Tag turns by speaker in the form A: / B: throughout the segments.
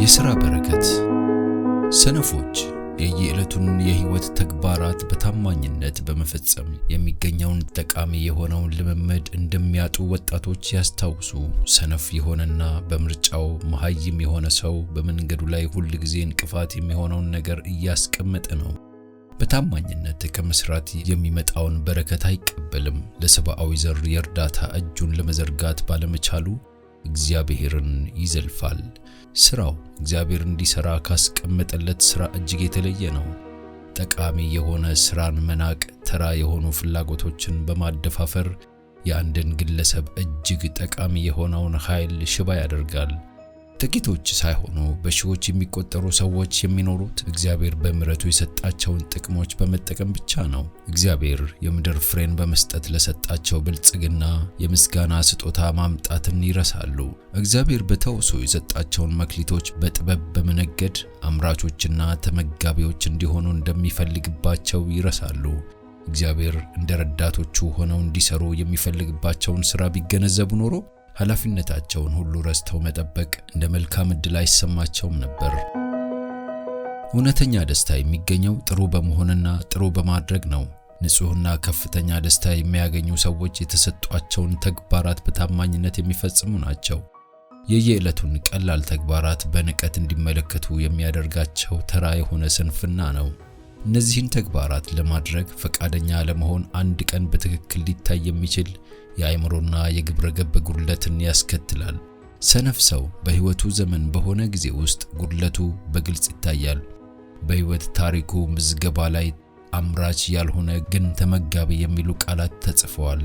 A: የሥራ በረከት። ሰነፎች የየዕለቱን የሕይወት ተግባራት በታማኝነት በመፈጸም የሚገኘውን ጠቃሚ የሆነውን ልምምድ እንደሚያጡ ወጣቶች ያስታውሱ። ሰነፍ የሆነና በምርጫው መሃይም የሆነ ሰው በመንገዱ ላይ ሁል ጊዜ እንቅፋት የሚሆነውን ነገር እያስቀመጠ ነው። በታማኝነት ከመስራት የሚመጣውን በረከት አይቀበልም። ለሰብአዊ ዘር የእርዳታ እጁን ለመዘርጋት ባለመቻሉ እግዚአብሔርን ይዘልፋል። ስራው እግዚአብሔር እንዲሰራ ካስቀመጠለት ስራ እጅግ የተለየ ነው። ጠቃሚ የሆነ ስራን መናቅ ተራ የሆኑ ፍላጎቶችን በማደፋፈር የአንድን ግለሰብ እጅግ ጠቃሚ የሆነውን ኃይል ሽባ ያደርጋል። ጥቂቶች ሳይሆኑ በሺዎች የሚቆጠሩ ሰዎች የሚኖሩት እግዚአብሔር በምሕረቱ የሰጣቸውን ጥቅሞች በመጠቀም ብቻ ነው። እግዚአብሔር የምድር ፍሬን በመስጠት ለሰጣቸው ብልጽግና የምስጋና ስጦታ ማምጣትን ይረሳሉ። እግዚአብሔር በተውሶ የሰጣቸውን መክሊቶች በጥበብ በመነገድ አምራቾችና ተመጋቢዎች እንዲሆኑ እንደሚፈልግባቸው ይረሳሉ። እግዚአብሔር እንደ ረዳቶቹ ሆነው እንዲሰሩ የሚፈልግባቸውን ሥራ ቢገነዘቡ ኖሮ ኃላፊነታቸውን ሁሉ ረስተው መጠበቅ እንደ መልካም ዕድል አይሰማቸውም ነበር። እውነተኛ ደስታ የሚገኘው ጥሩ በመሆንና ጥሩ በማድረግ ነው። ንጹሕና ከፍተኛ ደስታ የሚያገኙ ሰዎች የተሰጧቸውን ተግባራት በታማኝነት የሚፈጽሙ ናቸው። የየዕለቱን ቀላል ተግባራት በንቀት እንዲመለከቱ የሚያደርጋቸው ተራ የሆነ ስንፍና ነው። እነዚህን ተግባራት ለማድረግ ፈቃደኛ ለመሆን አንድ ቀን በትክክል ሊታይ የሚችል የአእምሮና የግብረ ገብ ጉድለትን ያስከትላል። ሰነፍ ሰው በሕይወቱ ዘመን በሆነ ጊዜ ውስጥ ጉድለቱ በግልጽ ይታያል። በሕይወት ታሪኩ ምዝገባ ላይ አምራች ያልሆነ ግን ተመጋቢ የሚሉ ቃላት ተጽፈዋል።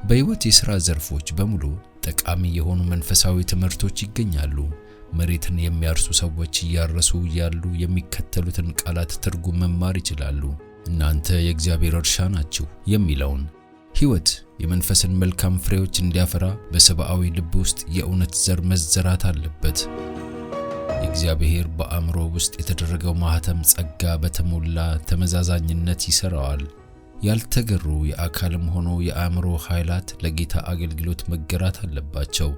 A: በሕይወት የሥራ ዘርፎች በሙሉ ጠቃሚ የሆኑ መንፈሳዊ ትምህርቶች ይገኛሉ። መሬትን የሚያርሱ ሰዎች እያረሱ ያሉ የሚከተሉትን ቃላት ትርጉም መማር ይችላሉ። እናንተ የእግዚአብሔር እርሻ ናችሁ የሚለውን ሕይወት የመንፈስን መልካም ፍሬዎች እንዲያፈራ በሰብአዊ ልብ ውስጥ የእውነት ዘር መዘራት አለበት። የእግዚአብሔር በአእምሮ ውስጥ የተደረገው ማህተም ጸጋ በተሞላ ተመዛዛኝነት ይሰራዋል። ያልተገሩ የአካልም ሆኖ የአእምሮ ኃይላት ለጌታ አገልግሎት መገራት አለባቸው።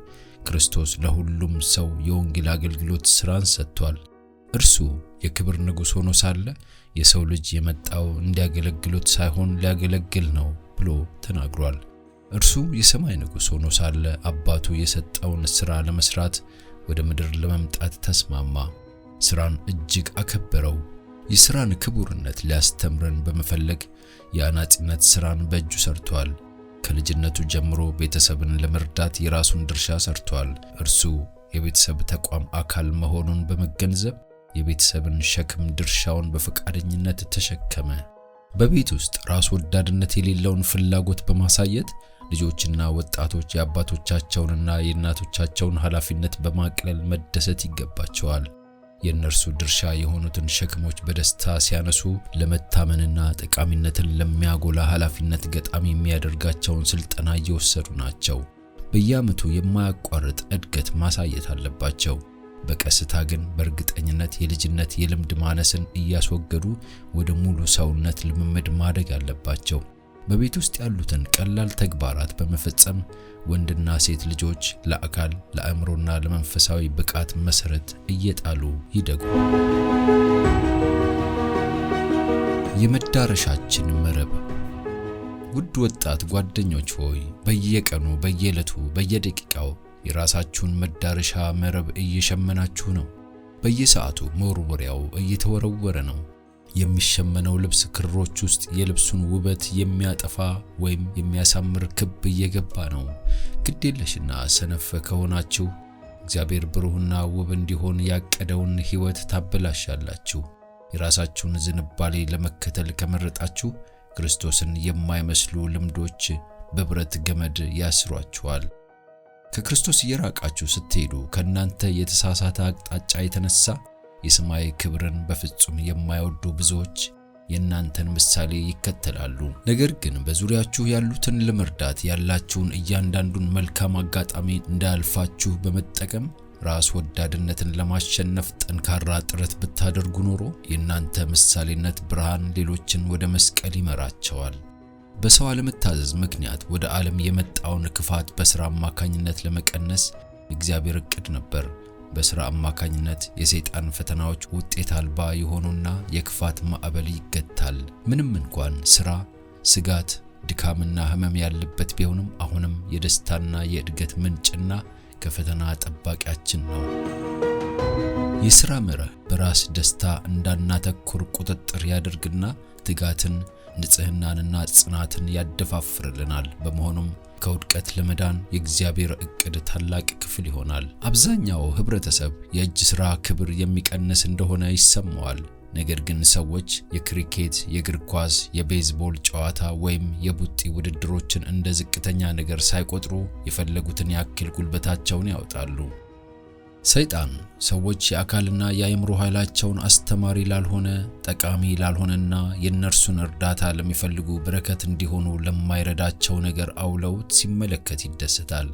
A: ክርስቶስ ለሁሉም ሰው የወንጌል አገልግሎት ሥራን ሰጥቷል። እርሱ የክብር ንጉሥ ሆኖ ሳለ የሰው ልጅ የመጣው እንዲያገለግሉት ሳይሆን ሊያገለግል ነው ብሎ ተናግሯል። እርሱ የሰማይ ንጉሥ ሆኖ ሳለ አባቱ የሰጠውን ሥራ ለመስራት ወደ ምድር ለመምጣት ተስማማ። ሥራን እጅግ አከበረው። የሥራን ክቡርነት ሊያስተምረን በመፈለግ የአናጺነት ሥራን በእጁ ሰርቷል። ከልጅነቱ ጀምሮ ቤተሰብን ለመርዳት የራሱን ድርሻ ሰርቷል። እርሱ የቤተሰብ ተቋም አካል መሆኑን በመገንዘብ የቤተሰብን ሸክም ድርሻውን በፈቃደኝነት ተሸከመ። በቤት ውስጥ ራስ ወዳድነት የሌለውን ፍላጎት በማሳየት ልጆችና ወጣቶች የአባቶቻቸውንና የእናቶቻቸውን ኃላፊነት በማቅለል መደሰት ይገባቸዋል። የእነርሱ ድርሻ የሆኑትን ሸክሞች በደስታ ሲያነሱ ለመታመንና ጠቃሚነትን ለሚያጎላ ኃላፊነት ገጣሚ የሚያደርጋቸውን ስልጠና እየወሰዱ ናቸው። በየዓመቱ የማያቋርጥ እድገት ማሳየት አለባቸው። በቀስታ ግን በእርግጠኝነት የልጅነት የልምድ ማነስን እያስወገዱ ወደ ሙሉ ሰውነት ልምምድ ማደግ አለባቸው። በቤት ውስጥ ያሉትን ቀላል ተግባራት በመፈጸም ወንድና ሴት ልጆች ለአካል፣ ለአእምሮና ለመንፈሳዊ ብቃት መሰረት እየጣሉ ይደጉ። የመዳረሻችን መረብ። ውድ ወጣት ጓደኞች ሆይ በየቀኑ፣ በየዕለቱ፣ በየደቂቃው የራሳችሁን መዳረሻ መረብ እየሸመናችሁ ነው። በየሰዓቱ መወርወሪያው እየተወረወረ ነው። የሚሸመነው ልብስ ክሮች ውስጥ የልብሱን ውበት የሚያጠፋ ወይም የሚያሳምር ክብ እየገባ ነው። ግዴለሽና ሰነፍ ከሆናችሁ እግዚአብሔር ብሩህና ውብ እንዲሆን ያቀደውን ሕይወት ታበላሻላችሁ። የራሳችሁን ዝንባሌ ለመከተል ከመረጣችሁ ክርስቶስን የማይመስሉ ልምዶች በብረት ገመድ ያስሯችኋል። ከክርስቶስ እየራቃችሁ ስትሄዱ ከእናንተ የተሳሳተ አቅጣጫ የተነሳ የሰማይ ክብርን በፍጹም የማይወዱ ብዙዎች የእናንተን ምሳሌ ይከተላሉ። ነገር ግን በዙሪያችሁ ያሉትን ለመርዳት ያላችሁን እያንዳንዱን መልካም አጋጣሚ እንዳያልፋችሁ በመጠቀም ራስ ወዳድነትን ለማሸነፍ ጠንካራ ጥረት ብታደርጉ ኖሮ የእናንተ ምሳሌነት ብርሃን ሌሎችን ወደ መስቀል ይመራቸዋል። በሰው አለመታዘዝ ምክንያት ወደ ዓለም የመጣውን ክፋት በሥራ አማካኝነት ለመቀነስ እግዚአብሔር ዕቅድ ነበር። በሥራ አማካኝነት የሰይጣን ፈተናዎች ውጤት አልባ የሆኑና የክፋት ማዕበል ይገታል። ምንም እንኳን ሥራ ስጋት፣ ድካምና ሕመም ያለበት ቢሆንም አሁንም የደስታና የእድገት ምንጭና ከፈተና ጠባቂያችን ነው። የሥራ መርህ በራስ ደስታ እንዳናተኩር ቁጥጥር ያደርግና ትጋትን፣ ንጽህናንና ጽናትን ያደፋፍርልናል። በመሆኑም ከውድቀት ለመዳን የእግዚአብሔር ዕቅድ ታላቅ ክፍል ይሆናል። አብዛኛው ህብረተሰብ የእጅ ሥራ ክብር የሚቀንስ እንደሆነ ይሰማዋል። ነገር ግን ሰዎች የክሪኬት፣ የእግር ኳስ፣ የቤዝቦል ጨዋታ ወይም የቡጢ ውድድሮችን እንደ ዝቅተኛ ነገር ሳይቆጥሩ የፈለጉትን ያክል ጉልበታቸውን ያወጣሉ። ሰይጣን ሰዎች የአካልና የአእምሮ ኃይላቸውን አስተማሪ ላልሆነ፣ ጠቃሚ ላልሆነና የእነርሱን እርዳታ ለሚፈልጉ በረከት እንዲሆኑ ለማይረዳቸው ነገር አውለውት ሲመለከት ይደሰታል።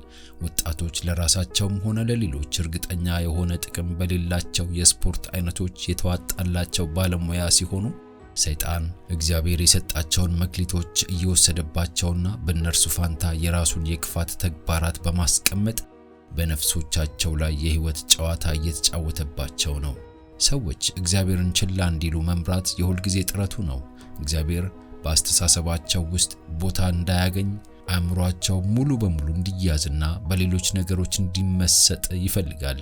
A: ወጣቶች ለራሳቸውም ሆነ ለሌሎች እርግጠኛ የሆነ ጥቅም በሌላቸው የስፖርት አይነቶች የተዋጣላቸው ባለሙያ ሲሆኑ፣ ሰይጣን እግዚአብሔር የሰጣቸውን መክሊቶች እየወሰደባቸውና በእነርሱ ፋንታ የራሱን የክፋት ተግባራት በማስቀመጥ በነፍሶቻቸው ላይ የህይወት ጨዋታ እየተጫወተባቸው ነው። ሰዎች እግዚአብሔርን ችላ እንዲሉ መምራት የሁል ጊዜ ጥረቱ ነው። እግዚአብሔር በአስተሳሰባቸው ውስጥ ቦታ እንዳያገኝ፣ አእምሯቸው ሙሉ በሙሉ እንዲያዝና በሌሎች ነገሮች እንዲመሰጥ ይፈልጋል።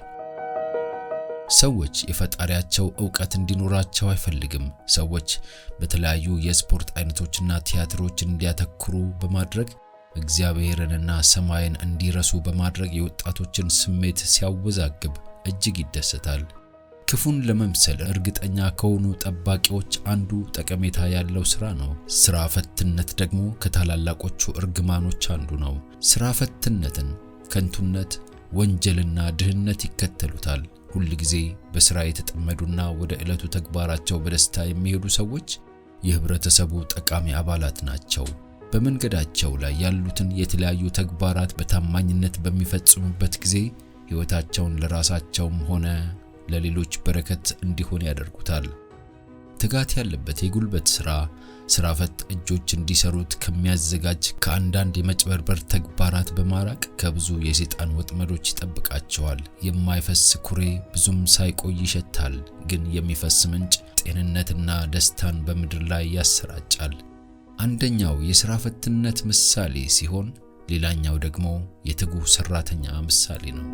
A: ሰዎች የፈጣሪያቸው ዕውቀት እንዲኖራቸው አይፈልግም። ሰዎች በተለያዩ የስፖርት አይነቶችና ቲያትሮች እንዲያተኩሩ በማድረግ እግዚአብሔርንና ሰማይን እንዲረሱ በማድረግ የወጣቶችን ስሜት ሲያወዛግብ እጅግ ይደሰታል። ክፉን ለመምሰል እርግጠኛ ከሆኑ ጠባቂዎች አንዱ ጠቀሜታ ያለው ሥራ ነው። ሥራ ፈትነት ደግሞ ከታላላቆቹ እርግማኖች አንዱ ነው። ሥራ ፈትነትን፣ ከንቱነት፣ ወንጀልና ድህነት ይከተሉታል። ሁል ጊዜ በሥራ የተጠመዱና ወደ ዕለቱ ተግባራቸው በደስታ የሚሄዱ ሰዎች የህብረተሰቡ ጠቃሚ አባላት ናቸው። በመንገዳቸው ላይ ያሉትን የተለያዩ ተግባራት በታማኝነት በሚፈጽሙበት ጊዜ ሕይወታቸውን ለራሳቸውም ሆነ ለሌሎች በረከት እንዲሆን ያደርጉታል። ትጋት ያለበት የጉልበት ሥራ ፈት እጆች እንዲሰሩት ከሚያዘጋጅ ከአንዳንድ የመጭበርበር ተግባራት በማራቅ ከብዙ የሰይጣን ወጥመዶች ይጠብቃቸዋል። የማይፈስ ኩሬ ብዙም ሳይቆይ ይሸታል፣ ግን የሚፈስ ምንጭ ጤንነትና ደስታን በምድር ላይ ያሰራጫል። አንደኛው የሥራ ፈትነት ምሳሌ ሲሆን፣ ሌላኛው ደግሞ የትጉህ ሰራተኛ ምሳሌ ነው።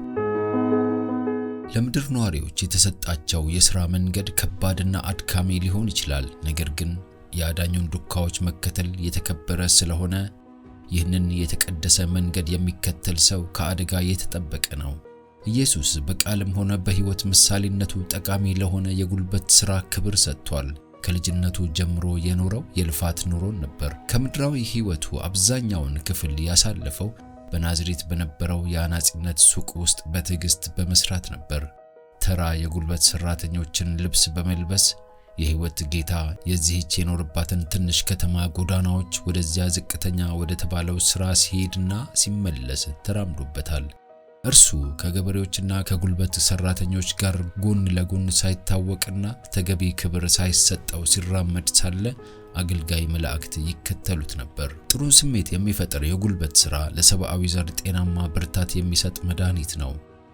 A: ለምድር ነዋሪዎች የተሰጣቸው የሥራ መንገድ ከባድና አድካሚ ሊሆን ይችላል። ነገር ግን የአዳኙን ዱካዎች መከተል የተከበረ ስለሆነ ይህንን የተቀደሰ መንገድ የሚከተል ሰው ከአደጋ የተጠበቀ ነው። ኢየሱስ በቃልም ሆነ በሕይወት ምሳሌነቱ ጠቃሚ ለሆነ የጉልበት ሥራ ክብር ሰጥቷል። ከልጅነቱ ጀምሮ የኖረው የልፋት ኑሮን ነበር። ከምድራዊ ሕይወቱ አብዛኛውን ክፍል ያሳለፈው በናዝሬት በነበረው የአናጺነት ሱቅ ውስጥ በትዕግስት በመስራት ነበር። ተራ የጉልበት ሰራተኞችን ልብስ በመልበስ የሕይወት ጌታ የዚህች የኖረባትን ትንሽ ከተማ ጎዳናዎች ወደዚያ ዝቅተኛ ወደ ተባለው ሥራ ሲሄድና ሲመለስ ተራምዶበታል። እርሱ ከገበሬዎችና ከጉልበት ሰራተኞች ጋር ጎን ለጎን ሳይታወቅና ተገቢ ክብር ሳይሰጠው ሲራመድ ሳለ አገልጋይ መላእክት ይከተሉት ነበር። ጥሩ ስሜት የሚፈጥር የጉልበት ሥራ ለሰብአዊ ዘር ጤናማ ብርታት የሚሰጥ መድኃኒት ነው።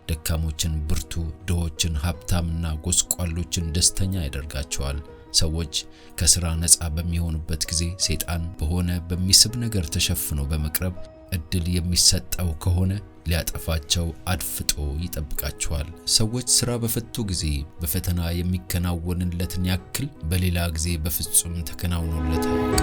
A: ደካሞችን ብርቱ፣ ድሆችን ሀብታምና ጎስቋሎችን ደስተኛ ያደርጋቸዋል። ሰዎች ከሥራ ነፃ በሚሆኑበት ጊዜ ሰይጣን በሆነ በሚስብ ነገር ተሸፍኖ በመቅረብ እድል የሚሰጠው ከሆነ ሊያጠፋቸው አድፍጦ ይጠብቃቸዋል። ሰዎች ሥራ በፈቱ ጊዜ በፈተና የሚከናወንለትን ያክል በሌላ ጊዜ በፍጹም ተከናውኖለታል።